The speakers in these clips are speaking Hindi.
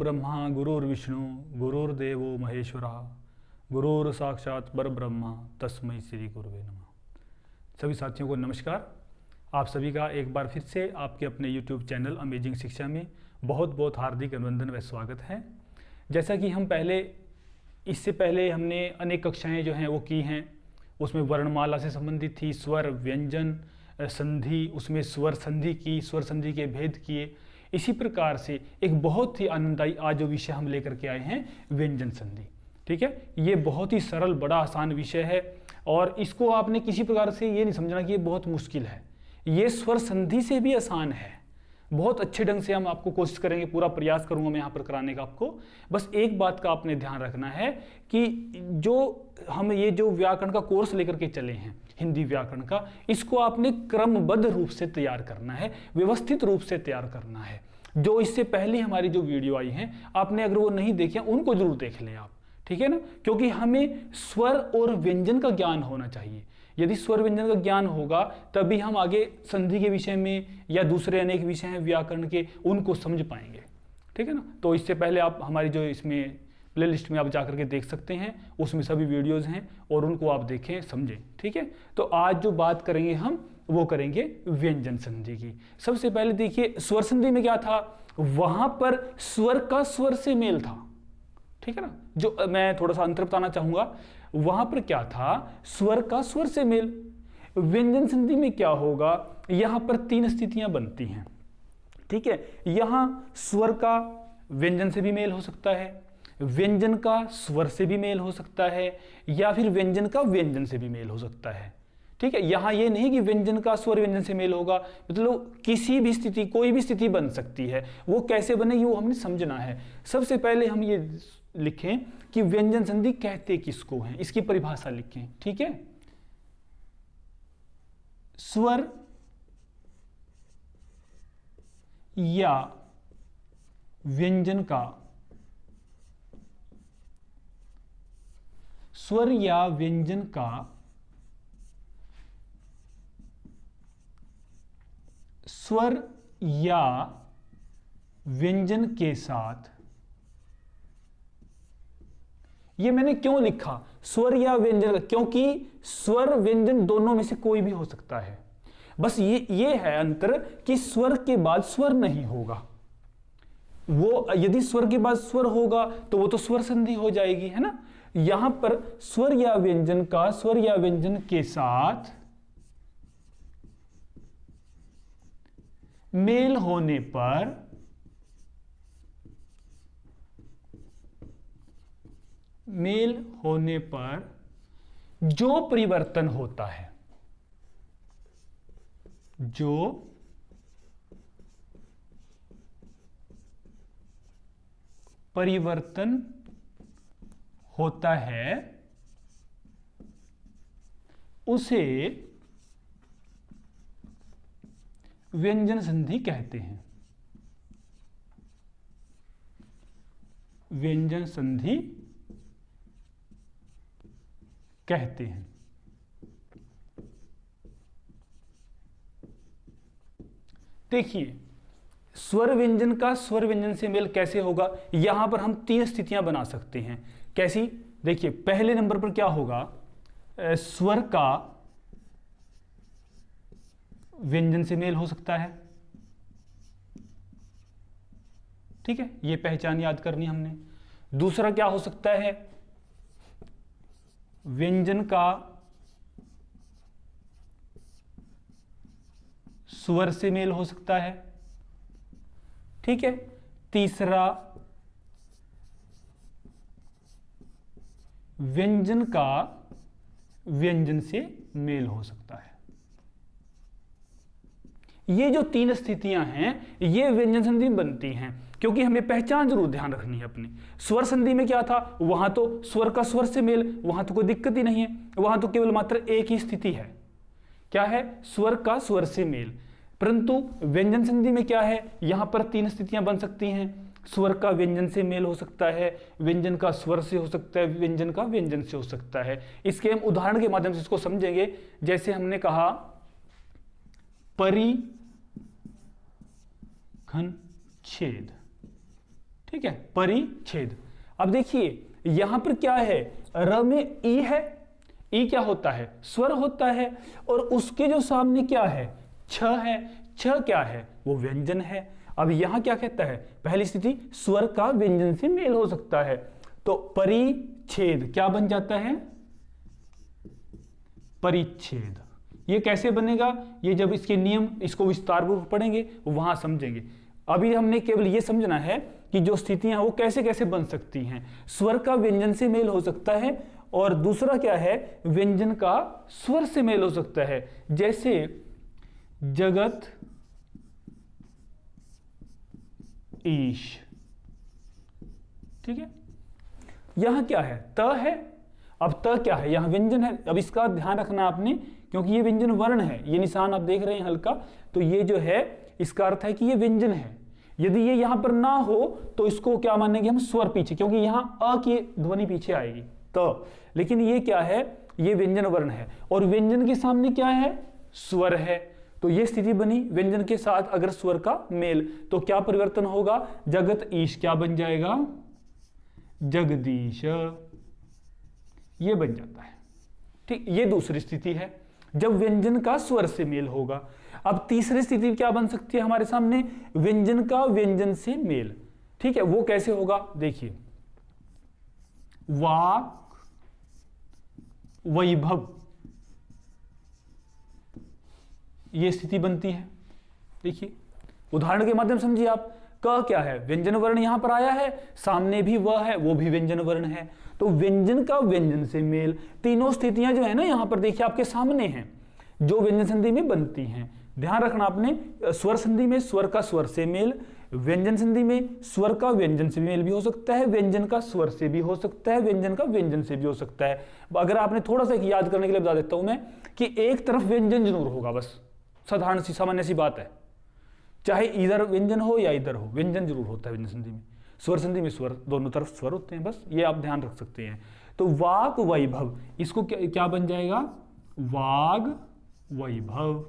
ब्रह्मा गुरुर्विष्णु गुरुर्देवो महेश्वरा गुरुर साक्षात परब्रह्मा तस्मै श्री गुरुवे नमः। सभी साथियों को नमस्कार। आप सभी का एक बार फिर से आपके अपने YouTube चैनल अमेजिंग शिक्षा में बहुत बहुत हार्दिक अभिनंदन व स्वागत है। जैसा कि हम इससे पहले हमने अनेक कक्षाएं जो हैं वो की हैं, उसमें वर्णमाला से संबंधित थी, स्वर व्यंजन संधि, उसमें स्वर संधि के भेद किए। इसी प्रकार से एक बहुत ही आनंददायी आज जो विषय हम लेकर के आए हैं व्यंजन संधि। ठीक है, ये बहुत ही सरल बड़ा आसान विषय है और इसको आपने किसी प्रकार से ये नहीं समझना कि ये बहुत मुश्किल है। ये स्वर संधि से भी आसान है। बहुत अच्छे ढंग से हम आपको कोशिश करेंगे, पूरा प्रयास करूंगा मैं यहाँ पर कराने का आपको। बस एक बात का आपने ध्यान रखना है कि जो हम ये जो व्याकरण का कोर्स लेकर के चले हैं हिंदी व्याकरण का, इसको आपने क्रमबद्ध रूप से तैयार करना है, व्यवस्थित रूप से तैयार करना है। जो इससे पहले हमारी जो वीडियो आई हैं, आपने अगर वो नहीं देखे उनको जरूर देख लें आप, ठीक है ना। क्योंकि हमें स्वर और व्यंजन का ज्ञान होना चाहिए। यदि स्वर व्यंजन का ज्ञान होगा तभी हम आगे संधि के विषय में या दूसरे अनेक विषय हैं व्याकरण के, उनको समझ पाएंगे, ठीक है ना। तो इससे पहले आप हमारी जो इसमें प्ले लिस्ट में आप जाकर के देख सकते हैं, उसमें सभी वीडियोज़ हैं और उनको आप देखें समझें, ठीक है। तो आज जो बात करेंगे हम वो करेंगे व्यंजन संधि की। सबसे पहले देखिए स्वर संधि में क्या था, वहां पर स्वर का स्वर से मेल था, ठीक है ना। जो मैं थोड़ा सा अंतर बताना चाहूंगा, वहां पर क्या था, स्वर का स्वर से मेल। व्यंजन संधि में क्या होगा, यहां पर तीन स्थितियां बनती हैं, ठीक है। यहां स्वर का व्यंजन से भी मेल हो सकता है, व्यंजन का स्वर से भी मेल हो सकता है, या फिर व्यंजन का व्यंजन से भी मेल हो सकता है, ठीक है। यहां यह नहीं कि व्यंजन का स्वर व्यंजन से मेल होगा, मतलब किसी भी स्थिति, कोई भी स्थिति बन सकती है। वो कैसे बनेगी वो हमने समझना है। सबसे पहले हम ये लिखें कि व्यंजन संधि कहते किसको हैं, इसकी परिभाषा लिखें, ठीक है। स्वर या व्यंजन का, स्वर या व्यंजन का स्वर या व्यंजन के साथ, ये मैंने क्यों लिखा स्वर या व्यंजन, क्योंकि स्वर व्यंजन दोनों में से कोई भी हो सकता है। बस ये है अंतर कि स्वर के बाद स्वर नहीं होगा। वो यदि स्वर के बाद स्वर होगा तो वो तो स्वर संधि हो जाएगी, है ना। यहां पर स्वर या व्यंजन का स्वर या व्यंजन के साथ मेल होने पर जो परिवर्तन होता है, जो परिवर्तन होता है उसे व्यंजन संधि कहते हैं। व्यंजन संधि कहते हैं। देखिए स्वर व्यंजन का स्वर व्यंजन से मेल कैसे होगा, यहां पर हम तीन स्थितियां बना सकते हैं। कैसी, देखिए पहले नंबर पर क्या होगा, स्वर का व्यंजन से मेल हो सकता है, ठीक है, ये पहचान याद करनी हमने। दूसरा क्या हो सकता है, व्यंजन का स्वर से मेल हो सकता है, ठीक है। तीसरा व्यंजन का व्यंजन से मेल हो सकता है। ये जो तीन स्थितियां हैं ये व्यंजन संधि बनती हैं, क्योंकि हमें पहचान जरूर ध्यान रखनी है अपनी। स्वर संधि में क्या था, वहां तो स्वर का स्वर से मेल, वहां तो कोई दिक्कत ही नहीं है, वहां तो केवल मात्र एक ही स्थिति है, क्या है, स्वर का स्वर से मेल। परंतु व्यंजन संधि में क्या है, यहां पर तीन स्थितियां बन सकती हैं। स्वर का व्यंजन से मेल हो सकता है, व्यंजन का स्वर से हो सकता है, व्यंजन का व्यंजन से हो सकता है। इसके हम उदाहरण के माध्यम से इसको समझेंगे। जैसे हमने कहा परिघन छेद, ठीक है, परिच्छेद। अब देखिए यहां पर क्या है, र में ई है, ई क्या होता है, स्वर होता है, और उसके जो सामने क्या है, छ है, छ क्या है, वो व्यंजन है। अब यहां क्या कहता है, पहली स्थिति स्वर का व्यंजन से मेल हो सकता है, तो परिच्छेद क्या बन जाता है, परिच्छेद। ये कैसे बनेगा, ये जब इसके नियम इसको विस्तार पूर्वक पढ़ेंगे वहां समझेंगे। अभी हमने केवल ये समझना है कि जो स्थितियां वो कैसे कैसे बन सकती हैं। स्वर का व्यंजन से मेल हो सकता है, और दूसरा क्या है, व्यंजन का स्वर से मेल हो सकता है, जैसे जगत ईश। ठीक है, यहां क्या है, त है। अब त क्या है, यहां व्यंजन है। अब इसका ध्यान रखना आपने, क्योंकि ये व्यंजन वर्ण है, ये निशान आप देख रहे हैं हल्का, तो ये जो है इसका अर्थ है कि ये व्यंजन है। यदि ये यहां पर ना हो तो इसको क्या मानेंगे हम, स्वर पीछे, क्योंकि यहां अ की ध्वनि पीछे आएगी तो, लेकिन ये क्या है, ये व्यंजन वर्ण है, और व्यंजन के सामने क्या है, स्वर है। तो ये स्थिति बनी, व्यंजन के साथ अगर स्वर का मेल, तो क्या परिवर्तन होगा, जगत ईश क्या बन जाएगा, जगदीश, ये बन जाता है। ठीक, ये दूसरी स्थिति है जब व्यंजन का स्वर से मेल होगा। अब तीसरी स्थिति क्या बन सकती है हमारे सामने, व्यंजन का व्यंजन से मेल। ठीक है, वो कैसे होगा, देखिए वाक वैभव, ये स्थिति बनती है। देखिए उदाहरण के माध्यम समझिए आप, क क्या है, व्यंजन वर्ण यहां पर आया है, सामने भी वह है, वो भी व्यंजन वर्ण है, तो व्यंजन का व्यंजन से मेल। तीनों स्थितियां जो है ना यहां पर देखिए आपके सामने हैं, जो व्यंजन संधि में बनती हैं। ध्यान रखना आपने, स्वर संधि में स्वर का स्वर से मेल, व्यंजन संधि में स्वर का व्यंजन से मेल भी हो सकता है, व्यंजन का स्वर से भी हो सकता है, व्यंजन का व्यंजन से भी हो सकता है। अगर आपने थोड़ा सा याद करने के लिए बता देता हूं मैं, कि एक तरफ व्यंजन जरूर होगा, बस साधारण सी सामान्य सी बात है, चाहे इधर व्यंजन हो या इधर हो, व्यंजन जरूर होता है व्यंजन संधि में। स्वर संधि में स्वर, दोनों तरफ स्वर होते हैं, बस ये आप ध्यान रख सकते हैं। तो वाग वैभव, इसको क्या बन जाएगा, वाग वैभव।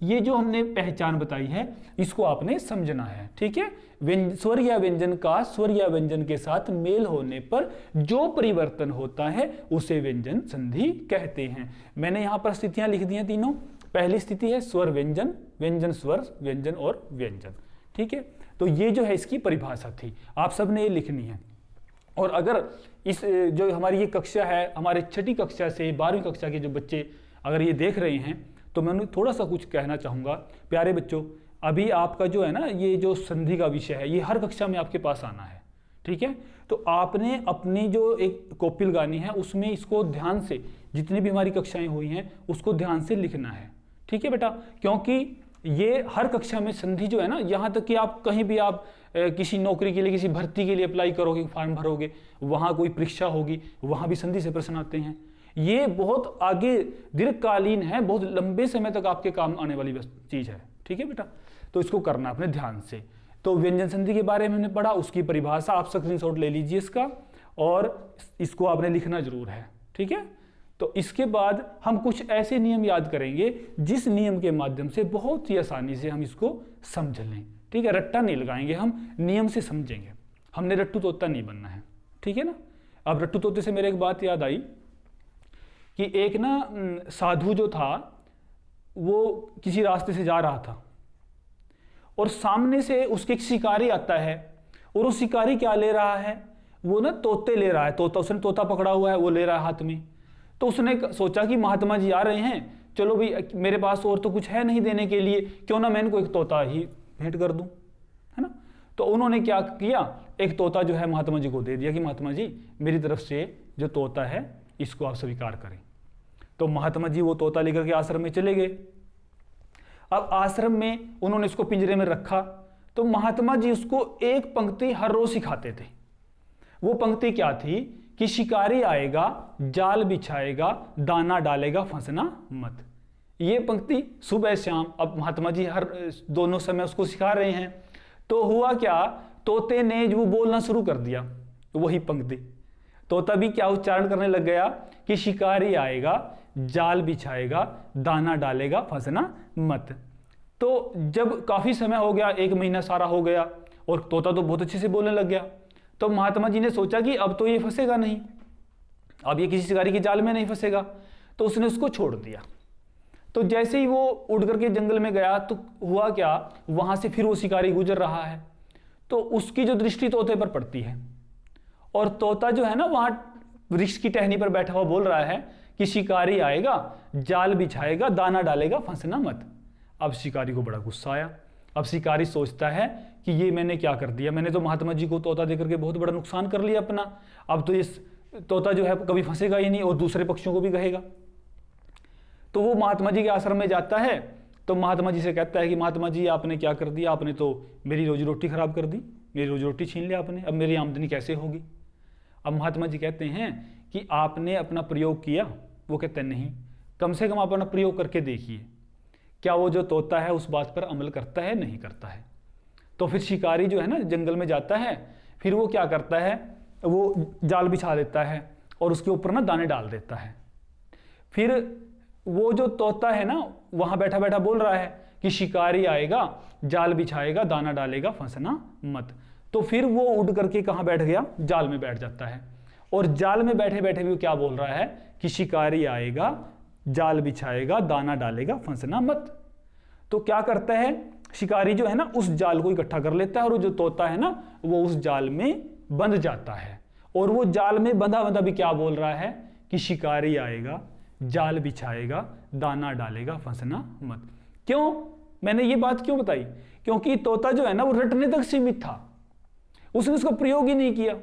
ये जो हमने पहचान बताई है इसको आपने समझना है। ठीक है, स्वर या व्यंजन का स्वर या व्यंजन के साथ मेल होने पर जो परिवर्तन होता है उसे व्यंजन संधि कहते हैं। मैंने यहां पर स्थितियां लिख दी हैं तीनों। पहली स्थिति है स्वर व्यंजन, व्यंजन स्वर, व्यंजन और व्यंजन। ठीक है, तो ये जो है इसकी परिभाषा थी, आप सबने ये लिखनी है। और अगर इस जो हमारी ये कक्षा है, हमारे छठी कक्षा से 12वीं कक्षा के जो बच्चे अगर ये देख रहे हैं, तो मैं उन्हें थोड़ा सा कुछ कहना चाहूँगा। प्यारे बच्चों, अभी आपका जो है ना ये जो संधि का विषय है, ये हर कक्षा में आपके पास आना है। ठीक है, तो आपने अपनी जो एक कॉपी लगानी है उसमें इसको ध्यान से, जितनी भी हमारी कक्षाएं हुई हैं उसको ध्यान से लिखना है। ठीक है बेटा, क्योंकि ये हर कक्षा में संधि जो है ना, यहाँ तक कि आप कहीं भी आप किसी नौकरी के लिए, किसी भर्ती के लिए अप्लाई करोगे, फॉर्म भरोगे, वहाँ कोई परीक्षा होगी, वहाँ भी संधि से प्रश्न आते हैं। ये बहुत आगे दीर्घकालीन है, बहुत लंबे समय तक आपके काम आने वाली चीज़ है। ठीक है बेटा, तो इसको करना अपने ध्यान से। तो व्यंजन संधि के बारे में हमने पढ़ा, उसकी परिभाषा आप स्क्रीनशॉट ले लीजिए इसका, और इसको आपने लिखना जरूर है। ठीक है, तो इसके बाद हम कुछ ऐसे नियम याद करेंगे जिस नियम के माध्यम से बहुत ही आसानी से हम इसको समझ लें। ठीक है, रट्टा नहीं लगाएंगे, हम नियम से समझेंगे। हमने रट्टू तोता नहीं बनना है। ठीक है ना। अब रट्टू तोते से मेरे एक बात याद आई कि एक ना साधु जो था वो किसी रास्ते से जा रहा था, और सामने से उसके एक शिकारी आता है, और वो शिकारी क्या ले रहा है, वो ना तोते ले रहा है। तोता, उसने तोता पकड़ा हुआ है, वो ले रहा है हाथ में। तो उसने सोचा कि महात्मा जी आ रहे हैं, चलो भाई मेरे पास और तो कुछ है नहीं देने के लिए, क्यों ना मैं इनको एक तोता ही भेंट कर दूं, है ना। तो उन्होंने क्या किया, एक तोता जो है महात्मा जी को दे दिया कि महात्मा जी मेरी तरफ से जो तोता है इसको आप स्वीकार करें। तो महात्मा जी वो तोता लेकर के आश्रम में चले गए। अब आश्रम में उन्होंने इसको पिंजरे में रखा, तो महात्मा जी उसको एक पंक्ति हर रोज सिखाते थे। वो पंक्ति क्या थी कि शिकारी आएगा, जाल बिछाएगा, दाना डालेगा, फंसना मत। ये पंक्ति सुबह शाम, अब महात्मा जी हर दोनों समय उसको सिखा रहे हैं। तो हुआ क्या, तोते ने जो बोलना शुरू कर दिया वही पंक्ति। तोता भी क्या उच्चारण करने लग गया कि शिकारी आएगा, जाल बिछाएगा, दाना डालेगा, फंसना मत। तो जब काफी समय हो गया, 1 महीना सारा हो गया, और तोता तो बहुत अच्छे से बोलने लग गया। तो महात्मा जी ने सोचा कि अब तो ये फंसेगा नहीं, अब ये किसी शिकारी की जाल में नहीं फंसेगा, तो उसने उसको छोड़ दिया। तो जैसे ही वो उड़ करके जंगल में गया तो हुआ क्या, वहां से फिर वो शिकारी गुजर रहा है, तो उसकी जो दृष्टि तोते पर पड़ती है, और तोता जो है ना वहां वृक्ष की टहनी पर बैठा हुआ बोल रहा है कि शिकारी आएगा, जाल बिछाएगा, दाना डालेगा, फंसना मत। अब शिकारी को बड़ा गुस्सा आया। अब शिकारी सोचता है कि ये मैंने क्या कर दिया, मैंने तो महात्मा जी को तोता देकर के बहुत बड़ा नुकसान कर लिया अपना। अब तो इस तोता जो है कभी फंसेगा ही नहीं और दूसरे पक्षियों को भी कहेगा। तो वो महात्मा जी के आश्रम में जाता है, तो महात्मा जी से कहता है कि महात्मा जी आपने क्या कर दिया, आपने तो मेरी रोजी रोटी खराब कर दी, मेरी रोजी रोटी छीन लिया आपने, अब मेरी आमदनी कैसे होगी। अब महात्मा जी कहते हैं कि आपने अपना प्रयोग किया। वो कहते हैं नहीं, कम से कम आप अपना प्रयोग करके देखिए, क्या वो जो तोता है उस बात पर अमल करता है, नहीं करता है। तो फिर शिकारी जो है ना जंगल में जाता है, फिर वो क्या करता है, वो जाल बिछा देता है और उसके ऊपर ना दाने डाल देता है। फिर वो जो तोता है ना वहां बैठा बैठा बोल रहा है कि शिकारी आएगा, जाल बिछाएगा, दाना डालेगा, फंसना मत। तो फिर वो उड़ करके कहां बैठ गया, जाल में बैठ जाता है। और जाल में बैठे बैठे भी वो क्या बोल रहा है कि शिकारी आएगा, जाल बिछाएगा, दाना डालेगा, फंसना मत। तो क्या करता है शिकारी जो है ना उस जाल को इकट्ठा कर लेता है, और वो जो तोता है ना वो उस जाल में बंध जाता है। और वो जाल में बंधा बंधा भी क्या बोल रहा है कि शिकारी आएगा, जाल बिछाएगा, दाना डालेगा, फंसना मत। क्यों मैंने ये बात क्यों बताई, क्योंकि तोता जो है ना वो रटने तक सीमित था, उसने उसका प्रयोग ही नहीं किया,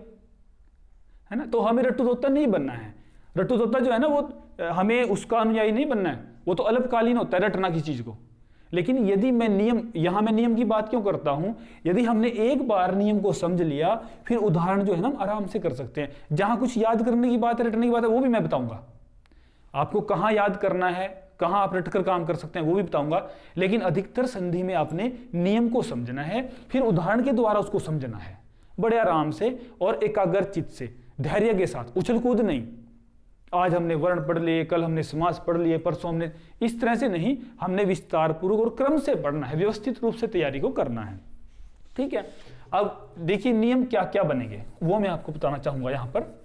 है ना। तो हमें रट्टू तोता नहीं बनना है। रट्टू तोता जो है ना वो हमें उसका अनुयायी नहीं बनना है, वो तो अल्पकालीन होता है रटना की चीज को। लेकिन यदि मैं नियम की बात क्यों करता हूं, यदि हमने एक बार नियम को समझ लिया, फिर उदाहरण जो है ना हम आराम से कर सकते हैं। जहां कुछ याद करने की बात है, रटने की बात है, वो भी मैं बताऊंगा आपको, कहां याद करना है, कहां आप रटकर काम कर सकते हैं वो भी बताऊंगा। लेकिन अधिकतर संधि में आपने नियम को समझना है, फिर उदाहरण के द्वारा उसको समझना है, बड़े आराम से और एकाग्र चित्त से, धैर्य के साथ, उछल कूद नहीं। आज हमने वर्ण पढ़ लिए, कल हमने समास पढ़ लिए, परसों हमने, इस तरह से नहीं, हमने विस्तार पूर्वक और क्रम से पढ़ना है, व्यवस्थित रूप से तैयारी को करना है। ठीक है। अब देखिए नियम क्या क्या बनेंगे वो मैं आपको बताना चाहूंगा। यहां पर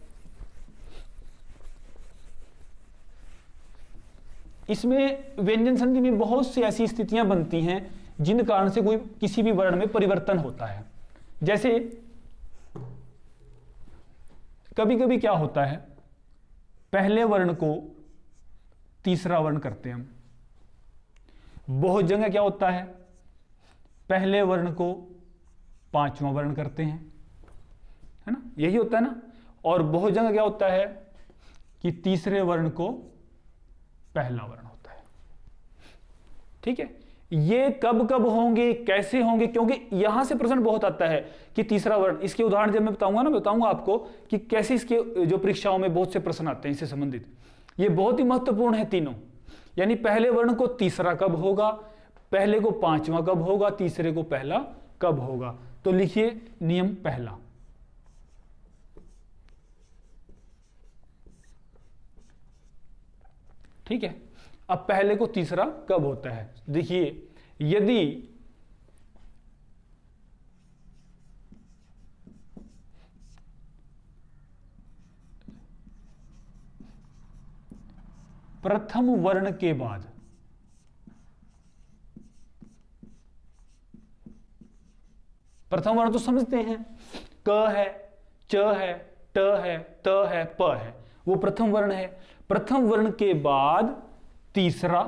इसमें व्यंजन संधि में बहुत सी ऐसी स्थितियां बनती हैं जिन कारण से कोई किसी भी वर्ण में परिवर्तन होता है। जैसे कभी कभी क्या होता है, पहले वर्ण को तीसरा वर्ण करते हैं हम। बहुत जगह क्या होता है, पहले वर्ण को पांचवां वर्ण करते हैं, है ना, यही होता है ना। और बहुत जगह क्या होता है कि तीसरे वर्ण को पहला वर्ण होता है। ठीक है। ये कब कब होंगे, कैसे होंगे, क्योंकि यहां से प्रश्न बहुत आता है कि तीसरा वर्ण, इसके उदाहरण जब मैं बताऊंगा आपको कि कैसे इसके जो परीक्षाओं में बहुत से प्रश्न आते हैं इससे संबंधित। ये बहुत ही महत्वपूर्ण है तीनों। यानी पहले वर्ण को तीसरा कब होगा, पहले को पांचवा कब होगा, तीसरे को पहला कब होगा। तो लिखिए नियम पहला, ठीक है। अब पहले को तीसरा कब होता है, देखिए यदि प्रथम वर्ण के बाद प्रथम वर्ण तो समझते हैं, क है, च है, ट है, त है, प है, वो प्रथम वर्ण है। प्रथम वर्ण के बाद तीसरा,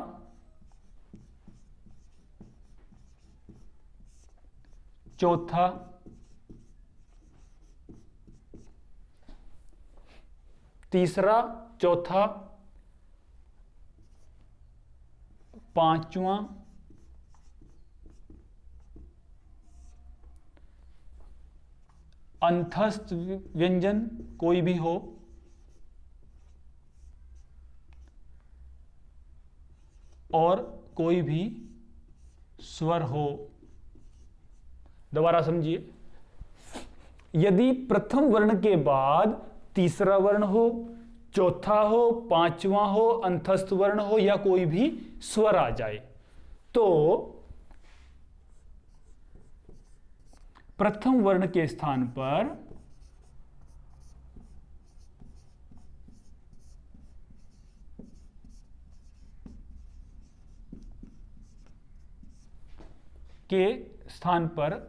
चौथा, तीसरा, चौथा, पांचवा, अंतस्थ व्यंजन कोई भी हो, और कोई भी स्वर हो। दोबारा समझिए, यदि प्रथम वर्ण के बाद तीसरा वर्ण हो, चौथा हो, पांचवा हो, अंतस्थ वर्ण हो या कोई भी स्वर आ जाए, तो प्रथम वर्ण के स्थान पर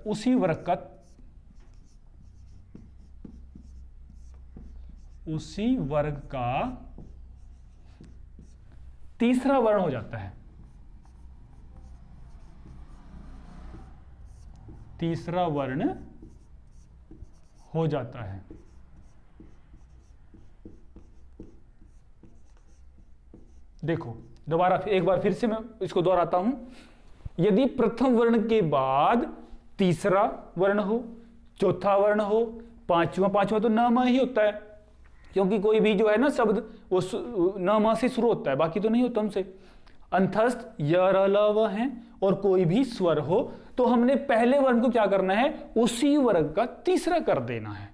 उसी वर्ग का तीसरा वर्ण हो जाता है। तीसरा वर्ण हो जाता है। देखो दोबारा एक बार फिर से मैं इसको दोहराता हूं। यदि प्रथम वर्ण के बाद तीसरा वर्ण हो, चौथा वर्ण हो, पांचवा तो न म ही होता है, क्योंकि कोई भी जो है ना शब्द वो न म से शुरू होता है, बाकी तो नहीं होता हमसे। अंतस्थ य र ल व है और कोई भी स्वर हो, तो हमने पहले वर्ण को क्या करना है, उसी वर्ग का तीसरा कर देना है।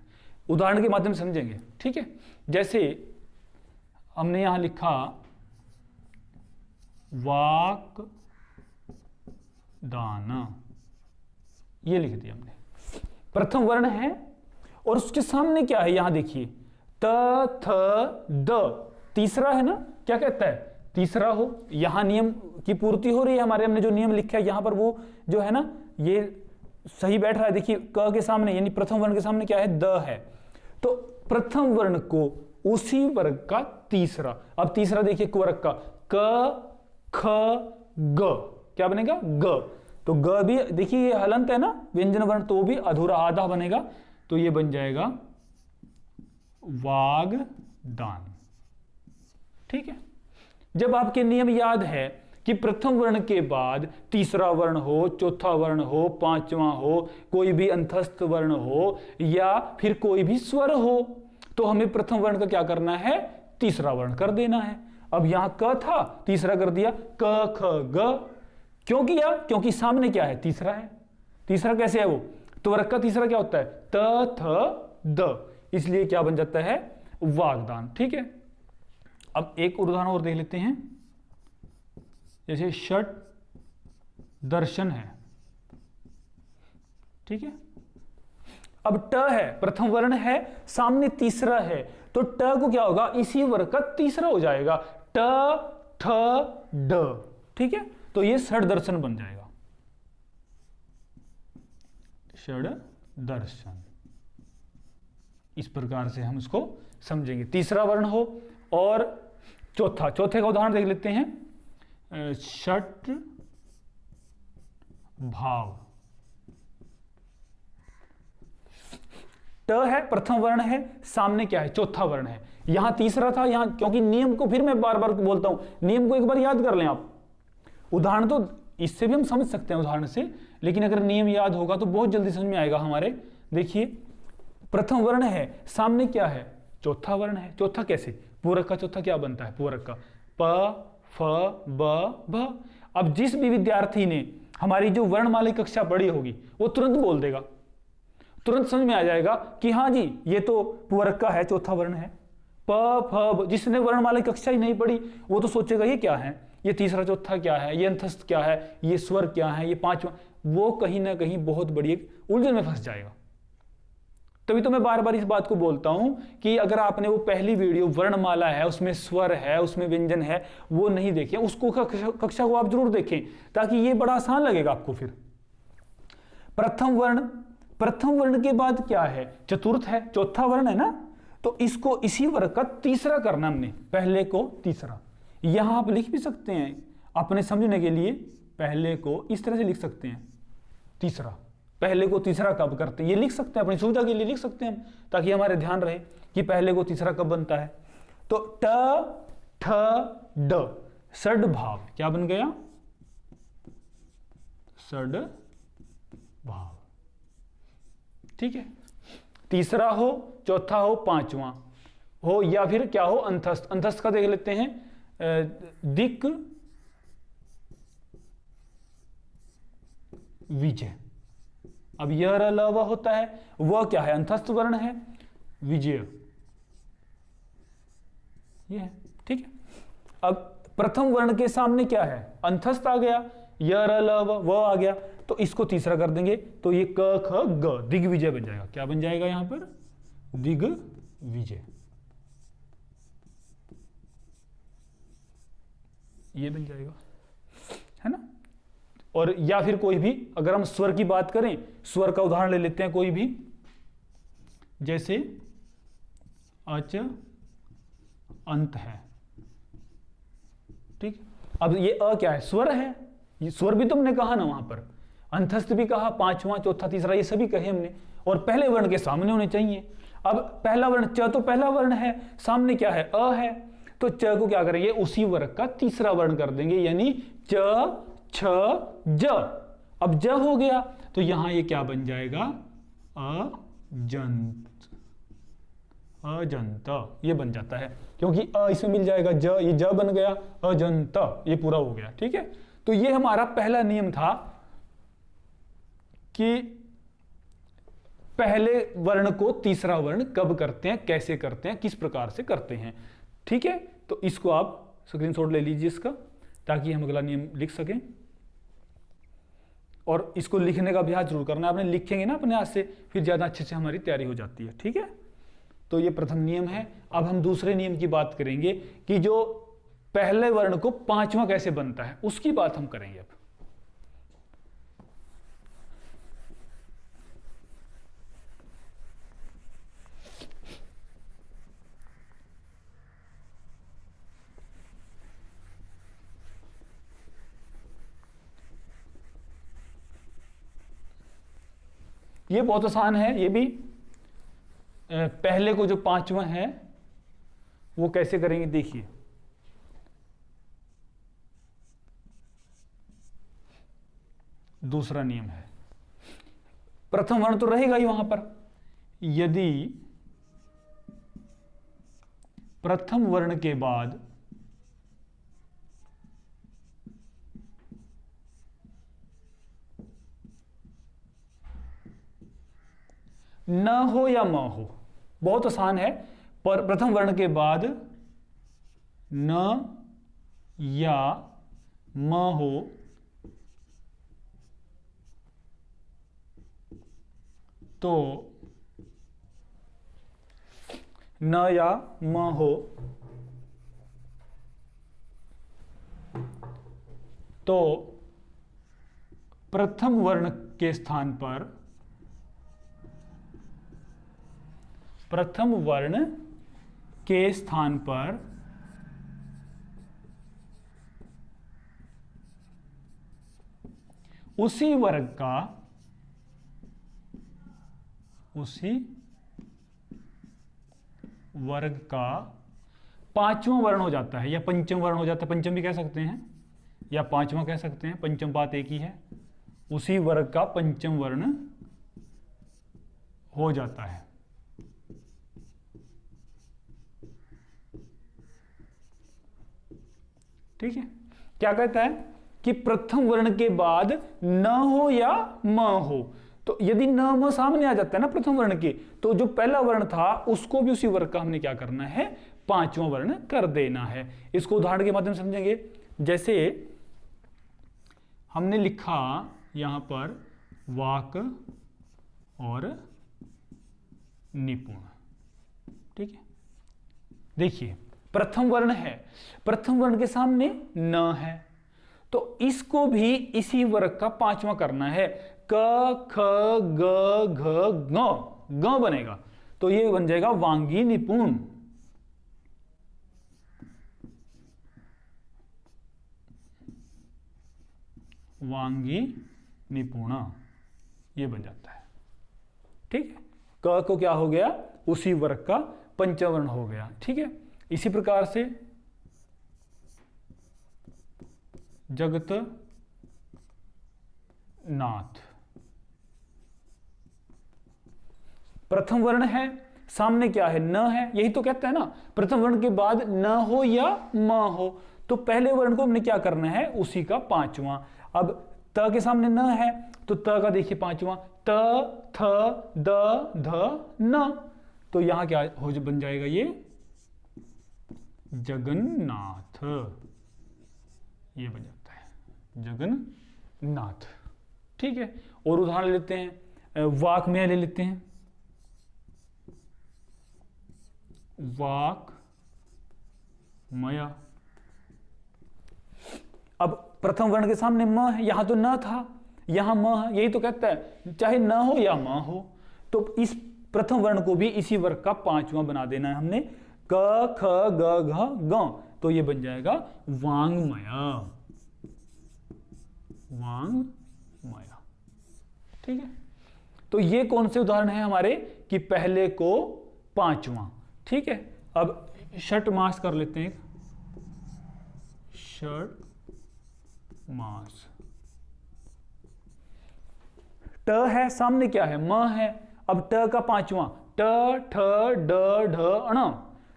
उदाहरण के माध्यम से समझेंगे, ठीक है। जैसे हमने यहां लिखा वाक दान, ये लिख दिया हमने, प्रथम वर्ण है और उसके सामने क्या है, यहां देखिए त थ द, तीसरा है ना, क्या कहता है, तीसरा हो। यहां नियम की पूर्ति हो रही है हमारे, हमने जो नियम लिखा है यहां पर वो जो है ना ये सही बैठ रहा है। देखिए क के सामने यानी प्रथम वर्ण के सामने क्या है, द है, तो प्रथम वर्ण को उसी वर्ग का तीसरा। अब तीसरा देखिए वर्ग का क ख ग, क्या बनेगा ग, तो ग भी देखिए ये हलंत है ना व्यंजन वर्ण, तो भी अधूरा आधा बनेगा, तो ये बन जाएगा वागदान, ठीक है। जब आपके नियम याद है कि प्रथम वर्ण के बाद तीसरा वर्ण हो, चौथा वर्ण हो, पांचवा हो, कोई भी अंतस्थ वर्ण हो या फिर कोई भी स्वर हो, तो हमें प्रथम वर्ण का क्या करना है, तीसरा वर्ण कर देना है। अब यहां क था, तीसरा कर दिया क ख ग, क्यों किया, क्योंकि सामने क्या है, तीसरा है। तीसरा कैसे है वो, तो वर्ग का तीसरा क्या होता है, त थ द, इसलिए क्या बन जाता है, वागदान, ठीक है। अब एक उदाहरण और देख लेते हैं, जैसे षट दर्शन है, ठीक है। अब ट है, प्रथम वर्ण है, सामने तीसरा है, तो ट को क्या होगा, इसी वर्ग का तीसरा हो जाएगा, ट ठ ड, ठीक है। तो ये षट दर्शन बन जाएगा, षट दर्शन। इस प्रकार से हम इसको समझेंगे, तीसरा वर्ण हो और चौथे का उदाहरण देख लेते हैं, षट भाव। ट है, प्रथम वर्ण है, सामने क्या है, चौथा वर्ण है, यहां तीसरा था, यहां क्योंकि नियम को फिर मैं बार बार बोलता हूं, नियम को एक बार याद कर लें आप। उदाहरण तो इससे भी हम समझ सकते हैं उदाहरण से, लेकिन अगर नियम याद होगा तो बहुत जल्दी समझ में आएगा हमारे। देखिए प्रथम वर्ण है, सामने क्या है, चौथा वर्ण है। चौथा कैसे, पूरक का चौथा क्या बनता है, पूरक का प फ ब भ। अब जिस भी विद्यार्थी ने हमारी जो वर्णमाला कक्षा पढ़ी होगी वो तुरंत बोल देगा, तुरंत समझ में आ जाएगा कि हाँ जी ये तो पूरक का है, चौथा वर्ण है। प फ, जिसने वर्णमाला कक्षा ही नहीं पढ़ी वो तो सोचेगा ये क्या है, ये तीसरा चौथा क्या है, ये अंतस्थ क्या है, ये स्वर क्या है, ये पांचवा, वो कहीं ना कहीं बहुत बड़ी एक उलझन में फंस जाएगा। तभी तो मैं बार बार इस बात को बोलता हूं कि अगर आपने वो पहली वीडियो वर्णमाला है, उसमें स्वर है, उसमें व्यंजन है, वो नहीं देखे, उसको कक्षा को आप जरूर देखें, ताकि ये बड़ा आसान लगेगा आपको। फिर प्रथम वर्ण के बाद क्या है, चतुर्थ है, चौथा वर्ण है ना, तो इसको इसी वर्ग का तीसरा करना हमने, पहले को तीसरा। यहां आप लिख भी सकते हैं अपने समझने के लिए, पहले को इस तरह से लिख सकते हैं, तीसरा, पहले को तीसरा कब करते हैं ये लिख सकते हैं, अपनी सुविधा के लिए लिख सकते हैं, ताकि हमारे ध्यान रहे कि पहले को तीसरा कब बनता है। तो ट ठ ड, षड भाव क्या बन गया, षड भाव, ठीक है। तीसरा हो, चौथा हो, पांचवा हो, या फिर क्या हो, अंतस्थ। अंतस्थ का देख लेते हैं, दिक विजय। अब यह र ल व होता है, वह क्या है, अंतस्थ वर्ण है, विजय ये है, ठीक है। अब प्रथम वर्ण के सामने क्या है, अंतस्थ आ गया, य र ल व आ गया, तो इसको तीसरा कर देंगे, तो ये क ख ग दिग्विजय बन जाएगा। क्या बन जाएगा यहां पर? दिग्विजय, ये बन जाएगा, है ना। और या फिर कोई भी, अगर हम स्वर की बात करें, स्वर का उदाहरण ले लेते हैं कोई भी, जैसे अच अंत है, ठीक। अब ये अ क्या है? स्वर है, ये स्वर भी तुमने कहा ना वहां पर, अंतस्थ भी कहा, पांचवा, चौथा, तीसरा, ये सभी कहे हमने, और पहले वर्ण के सामने होने चाहिए। अब पहला वर्ण च, तो पहला वर्ण है, सामने क्या है? अ है, तो च को क्या करेंगे? उसी वर्ग का तीसरा वर्ण कर देंगे, यानी च छ ज। अब ज हो गया, तो यहां ये क्या बन जाएगा? अजंत, अजंत, ये बन जाता है, क्योंकि अ इसमें मिल जाएगा, ज, ये ज बन गया, अजंत, ये पूरा हो गया, ठीक है। तो ये हमारा पहला नियम था कि पहले वर्ण को तीसरा वर्ण कब करते हैं, कैसे करते हैं, किस प्रकार से करते हैं, ठीक है। तो इसको आप स्क्रीनशॉट ले लीजिए इसका, ताकि हम अगला नियम लिख सकें। और इसको लिखने का अभ्यास जरूर करना, आपने लिखेंगे ना अपने हाथ से, फिर ज्यादा अच्छे से हमारी तैयारी हो जाती है, ठीक है। तो ये प्रथम नियम है। अब हम दूसरे नियम की बात करेंगे कि जो पहले वर्ण को पांचवा कैसे बनता है, उसकी बात हम करेंगे अब। ये बहुत आसान है, ये भी। पहले को जो पांचवा है वो कैसे करेंगे, देखिए। दूसरा नियम है, प्रथम वर्ण तो रहेगा ही वहां पर। यदि प्रथम वर्ण के बाद न हो या म हो, बहुत आसान है, पर प्रथम वर्ण के बाद न या म हो तो, न या म हो तो प्रथम वर्ण के स्थान पर, प्रथम वर्ण के स्थान पर उसी वर्ग का, उसी वर्ग का पांचवा वर्ण हो जाता है, या पंचम वर्ण हो जाता है, पंचम भी कह सकते हैं या पांचवा कह सकते हैं, पंचम बात एक ही है। उसी वर्ग का पंचम वर्ण हो जाता है, ठीक है। क्या कहता है कि प्रथम वर्ण के बाद न हो या म हो, तो यदि न म सामने आ जाता है ना प्रथम वर्ण के, तो जो पहला वर्ण था उसको भी उसी वर्ग का हमने क्या करना है, पांचवा वर्ण कर देना है। इसको उदाहरण के माध्यम से समझेंगे। जैसे हमने लिखा यहां पर वाक और निपुण, ठीक है। देखिए प्रथम वर्ण है, प्रथम वर्ण के सामने न है, तो इसको भी इसी वर्ग का पांचवा करना है। क ख ग घ ग बनेगा, तो ये बन जाएगा वांगी निपुण, वांगी निपुण, ये बन जाता है, ठीक है। क को क्या हो गया, उसी वर्ग का पंचवर्ण हो गया, ठीक है। इसी प्रकार से जगत नाथ, प्रथम वर्ण है, सामने क्या है, न है, यही तो कहता है ना, प्रथम वर्ण के बाद न हो या म हो, तो पहले वर्ण को हमने क्या करना है, उसी का पांचवा। अब त के सामने न है, तो त का देखिए पांचवा, त थ द ध न, तो यहां क्या हो बन जाएगा, ये जगन्नाथ, ये बन जाता है जगन्नाथ, ठीक है। और उदाहरण ले लेते हैं, वाक्मय ले लेते हैं, वाक्मय। अब प्रथम वर्ण के सामने म है, यहां तो न था, यहां म है, यही तो कहता है चाहे न हो या म हो, तो इस प्रथम वर्ण को भी इसी वर्ग का पांचवा बना देना है हमने, क ख ग घ ग, तो ये बन जाएगा वांग्मय, वांग्मय। ठीक है, तो ये कौन से उदाहरण है हमारे कि पहले को पांचवा। ठीक है, अब षट मास कर लेते हैं, षट मास। ट है, सामने क्या है, म है, अब ट का पांचवा, ट ठ ड ढ अण,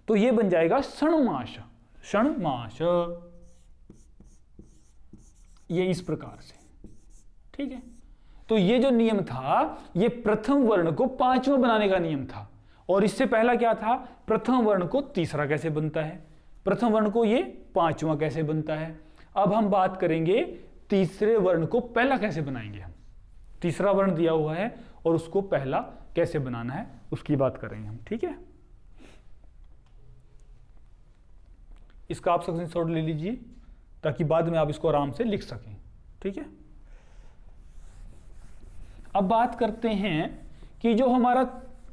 तो ये बन जाएगा षण्मास, षण्मास, ये इस प्रकार से। ठीक है, तो ये जो नियम था ये प्रथम वर्ण को पांचवा बनाने का नियम था, और इससे पहला क्या था, प्रथम वर्ण को तीसरा कैसे बनता है, प्रथम वर्ण को ये पांचवा कैसे बनता है। अब हम बात करेंगे तीसरे वर्ण को पहला कैसे बनाएंगे हम, तीसरा वर्ण दिया हुआ है और उसको पहला कैसे बनाना है उसकी बात करेंगे हम। ठीक है, इसका आप स्क्रीनशॉट ले लीजिए ताकि बाद में आप इसको आराम से लिख सकें। ठीक है, अब बात करते हैं कि जो हमारा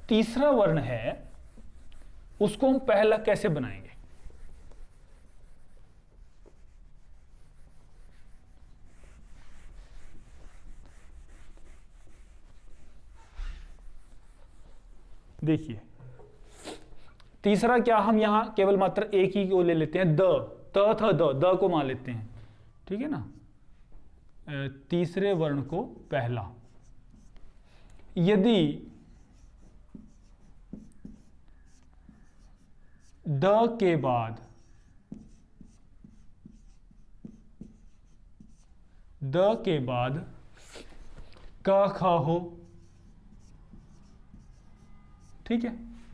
तीसरा वर्ण है उसको हम पहला कैसे बनाएंगे। देखिए, तीसरा क्या, हम यहां केवल मात्र एक ही को ले लेते हैं, द, त थ द को मान लेते हैं। ठीक है ना, तीसरे वर्ण को पहला, यदि द के बाद क ख हो, ठीक है,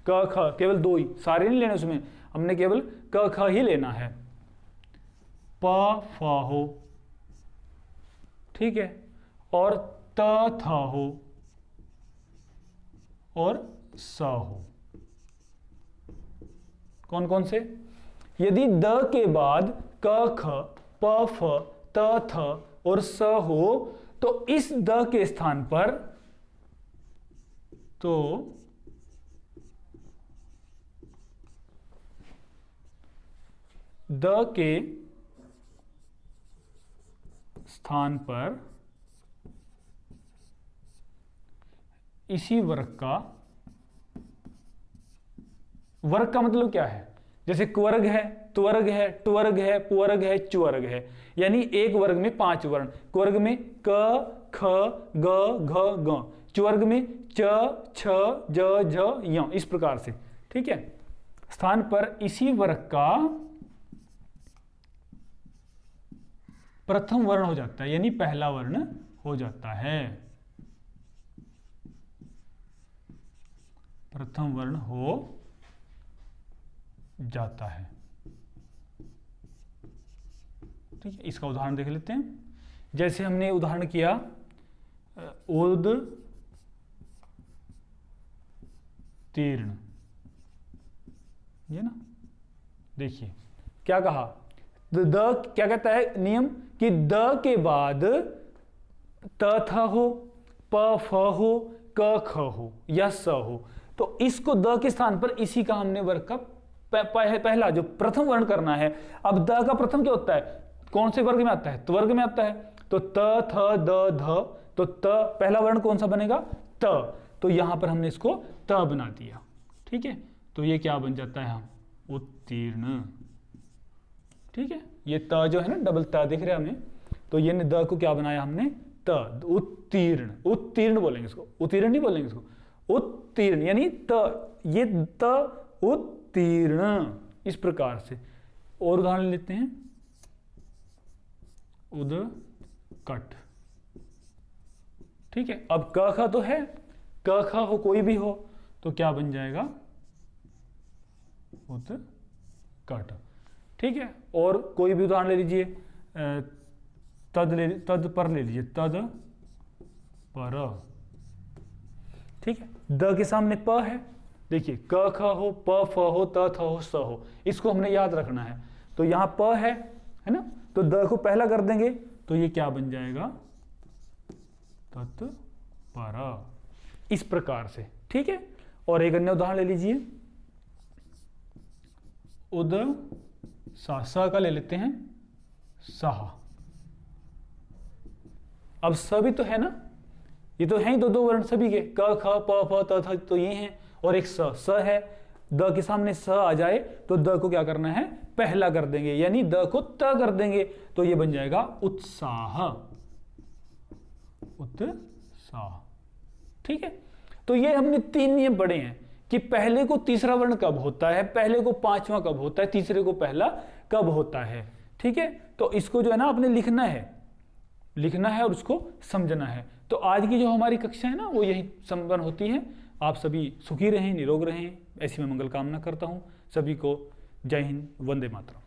क ख केवल दो ही, सारे नहीं लेने उसमें, हमने केवल क ख ही लेना है, प फ हो, ठीक है, और त थ हो और स हो। कौन कौन से, यदि द के बाद क ख प फ त थ और स हो तो इस द के स्थान पर, तो द के स्थान पर इसी वर्ग का मतलब क्या है, जैसे कुवर्ग है, तुवर्ग है, टुवर्ग है, पुवर्ग है, चुवर्ग है, यानी एक वर्ग में 5 वर्ण, कुवर्ग में क ख ग घ ग, चुवर्ग में च छ ज झ य, इस प्रकार से। ठीक है, स्थान पर इसी वर्ग का प्रथम वर्ण हो जाता है, यानी पहला वर्ण हो जाता है, प्रथम वर्ण हो जाता है। ठीक है, इसका उदाहरण देख लेते हैं, जैसे हमने उदाहरण किया उद तीर्ण, ये ना, देखिए क्या कहा, द क्या कहता है नियम कि द के बाद त थ हो, प फ हो, क ख हो या स हो, तो इसको द के स्थान पर इसी का हमने वर्ग का पहला जो प्रथम वर्ण करना है। अब द का प्रथम क्या होता है, कौन से वर्ग में आता है, वर्ग में आता है, तो त थ द ध, तो त पहला वर्ण कौन सा बनेगा, त, तो यहां पर हमने इसको त बना दिया। ठीक है, तो ये क्या बन जाता है, हम उत्तीर्ण। ठीक है, ये त जो है ना, डबल त दिख रहा है हमें, तो ये द को क्या बनाया हमने, त, उत्तीर्ण, उत्तीर्ण बोलेंगे इसको, उत्तीर्ण नहीं बोलेंगे इसको, उत्तीर्ण, यानी त, ये त उत्तीर्ण, इस प्रकार से। और उदाहरण लेते हैं, उदकट। ठीक है, अब क ख तो है, क ख हो कोई भी हो तो क्या बन जाएगा, उत्कट। ठीक है, और कोई भी उदाहरण ले लीजिए, तद पर ले लीजिए, तद पर। ठीक है, द के सामने प है, देखिए क ख हो, प फ हो, त थ हो, स हो, इसको हमने याद रखना है। तो यहाँ प है ना, तो द को पहला कर देंगे तो ये क्या बन जाएगा, तत्पर, इस प्रकार से। ठीक है, और एक अन्य उदाहरण ले लीजिए, उद सा का ले लेते हैं, सहा। अब सभी तो है ना, ये तो है ही दो वर्ण सभी के, क ख प फ त थ, तो ये हैं, और एक स है। द के सामने स आ जाए तो द को क्या करना है, पहला कर देंगे, यानी द को त कर देंगे, तो ये बन जाएगा उत्साह, उत्साह। ठीक है, तो ये हमने 3 नियम पढ़े हैं कि पहले को तीसरा वर्ण कब होता है, पहले को पांचवा कब होता है, तीसरे को पहला कब होता है। ठीक है, तो इसको जो है ना आपने लिखना है और उसको समझना है। तो आज की जो हमारी कक्षा है ना वो यही संपन्न होती है। आप सभी सुखी रहें, निरोग रहें, ऐसी मैं मंगल कामना करता हूँ सभी को। जय हिंद, वंदे मातरम।